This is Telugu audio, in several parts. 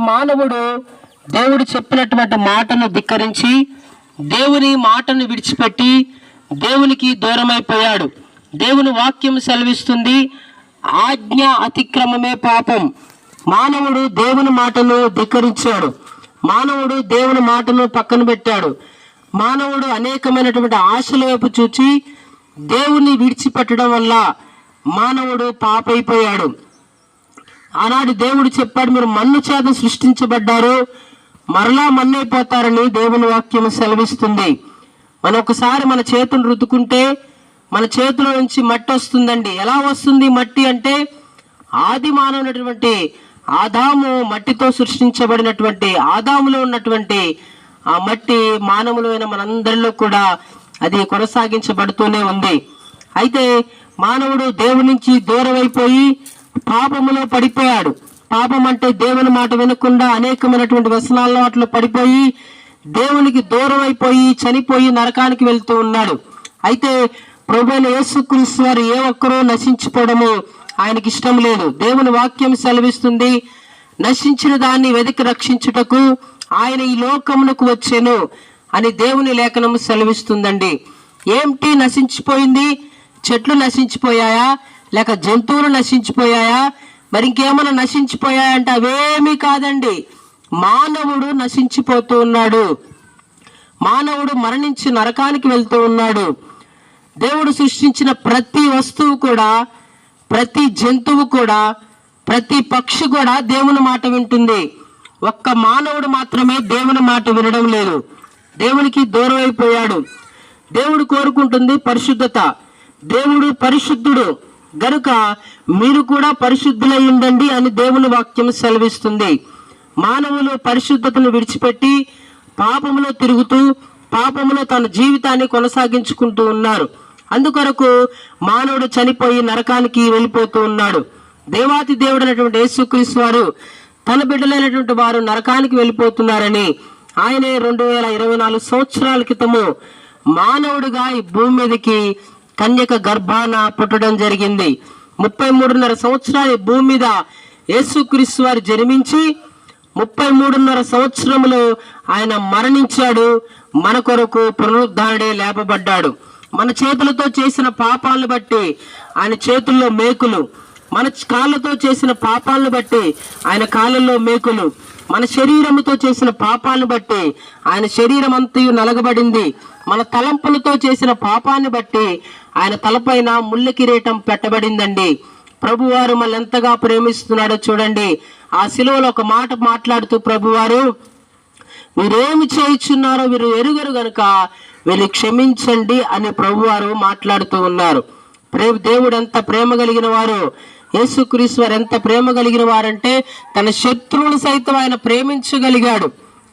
మానవుడు దేవుడు చెప్పినటువంటి మాటను ధిక్కరించి దేవుని మాటను విడిచిపెట్టి దేవునికి దూరమైపోయాడు. దేవుని వాక్యం సెలవిస్తుంది, ఆజ్ఞ అతిక్రమమే పాపం. మానవుడు దేవుని మాటను ధిక్కరించాడు. మానవుడు దేవుని మాటను పక్కన పెట్టాడు. మానవుడు అనేకమైనటువంటి ఆశల వైపు చూచి దేవుని విడిచిపెట్టడం వల్ల మానవుడు పాపైపోయాడు. ఆనాడు దేవుడు చెప్పాడు, మీరు మన్ను చేత సృష్టించబడ్డారు, మరలా మన్నైపోతారని దేవుని వాక్యం సెలవిస్తుంది. మనం ఒకసారి మన చేతులు రుద్దుకుంటే మన చేతుల నుంచి మట్టి వస్తుందండి. ఎలా వస్తుంది మట్టి అంటే, ఆది మానవునటువంటి ఆదాము మట్టితో సృష్టించబడినటువంటి ఆదాములో ఉన్నటువంటి ఆ మట్టి మానవులైన మనందరిలో కూడా అది కొనసాగించబడుతూనే ఉంది. అయితే మానవుడు దేవుని నుంచి దూరం అయిపోయి పాపములో పడిపోయాడు. పాపం అంటే దేవుని మాట వినకుండా అనేకమైనటువంటి వ్యసనాల్లో అట్లా పడిపోయి దేవునికి దూరం అయిపోయి చనిపోయి నరకానికి వెళ్తూ ఉన్నాడు. అయితే ప్రభువైన యేసుక్రీస్తు వారు ఏ ఒక్కరూ నశించిపోవడము ఆయనకి ఇష్టం లేదు. దేవుని వాక్యం సెలవిస్తుంది, నశించిన దాన్ని వెతికి రక్షించుటకు ఆయన ఈ లోకమునకు వచ్చెను అని దేవుని లేఖనము సెలవిస్తుందండి. ఏమిటి నశించిపోయింది? చెట్లు నశించిపోయాయా, లేక జంతువులు నశించిపోయాయా, మరి ఇంకేమైనా నశించిపోయాయంటే అవేమీ కాదండి. మానవుడు నశించిపోతూ ఉన్నాడు. మానవుడు మరణించి నరకానికి వెళ్తూ ఉన్నాడు. దేవుడు సృష్టించిన ప్రతి వస్తువు కూడా, ప్రతి జంతువు కూడా, ప్రతి పక్షి కూడా దేవుని మాట వింటుంది. ఒక్క మానవుడు మాత్రమే దేవుని మాట వినడం లేదు. దేవునికి దూరం అయిపోయాడు. దేవుడు కోరుకుంటుంది పరిశుద్ధత. దేవుడు పరిశుద్ధుడు గనుక మీరు కూడా పరిశుద్ధులై ఉండండి అని దేవుని వాక్యం సెలవిస్తుంది. మానవులు పరిశుద్ధతను విడిచిపెట్టి పాపములో తిరుగుతూ పాపములో తన జీవితాన్ని కొనసాగించుకుంటూ ఉన్నారు. అందుకొరకు మానవుడు చనిపోయి నరకానికి వెళ్ళిపోతూ ఉన్నాడు. దేవాతి దేవుడు అయినటువంటి యేసుక్రీస్తు వారు తన బిడ్డలైనటువంటి వారు నరకానికి వెళ్ళిపోతున్నారని ఆయనే 2024 సంవత్సరాల క్రితము మానవుడిగా ఈ భూమి మీదకి కన్యక గర్భాన పుట్టడం జరిగింది. 33.5 సంవత్సరాలు భూమి మీద యేసుక్రీస్తు వారు జన్మించి 33.5 సంవత్సరములు ఆయన మరణించాడు. మన కొరకు పునరుద్ధరణే లేపబడ్డాడు. మన చేతులతో చేసిన పాపాలను బట్టి ఆయన చేతుల్లో మేకులు, మన కాళ్ళతో చేసిన పాపాలను బట్టి ఆయన కాళ్ళల్లో మేకులు, మన శరీరముతో చేసిన పాపాలను బట్టి ఆయన శరీరం అంతయు నలగబడింది. మన తలంపులతో చేసిన పాపాన్ని బట్టి ఆయన తలపైన ముళ్ళ కిరీటం పెట్టబడిందండి. ప్రభువారు మనల్ని ఎంతగా ప్రేమిస్తున్నాడో చూడండి. ఆ శిలువలో ఒక మాట మాట్లాడుతూ ప్రభువారు, వీరేమి చేయుచున్నారో వీరు ఎరుగరు గనుక వీళ్ళు క్షమించండి అని ప్రభువారు మాట్లాడుతూ ఉన్నారు. దేవుడు ఎంత ప్రేమ కలిగిన వారు, యేసుక్రీస్తు వారు ఎంత ప్రేమ కలిగిన వారంటే తన శత్రువులు సైతం ఆయన ప్రేమించగలిగాడు.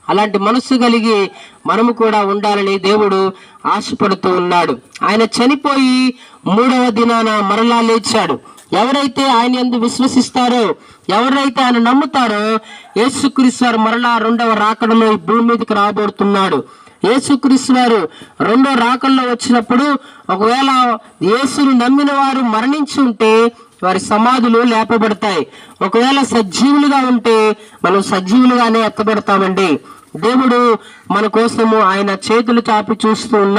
అలాంటి మనస్సు కలిగి మనము కూడా ఉండాలని దేవుడు ఆశపడుతూ ఉన్నాడు. ఆయన చనిపోయి 3వ దినాన మరలా లేచాడు. ఎవరైతే ఆయన యందు విశ్వసిస్తారో, ఎవరైతే ఆయన నమ్ముతారో, యేసుక్రీస్తు వారు మరలా 2వ రాకడలో ఈ భూమి మీదకి రాబోతున్నాడు. యేసుక్రీస్తు వారు 2వ రాకల్లో వచ్చినప్పుడు ఒకవేళ యేసుని నమ్మిన వారు మరణించి ఉంటే వారి సమాధులు లేపబడతాయి. ఒకవేళ సజీవులుగా ఉంటే మనం సజీవులుగానే ఎత్తబడతామండి. దేవుడు మన కోసము ఆయన చేతులు చాపి చూస్తూ ఉన్నాడు.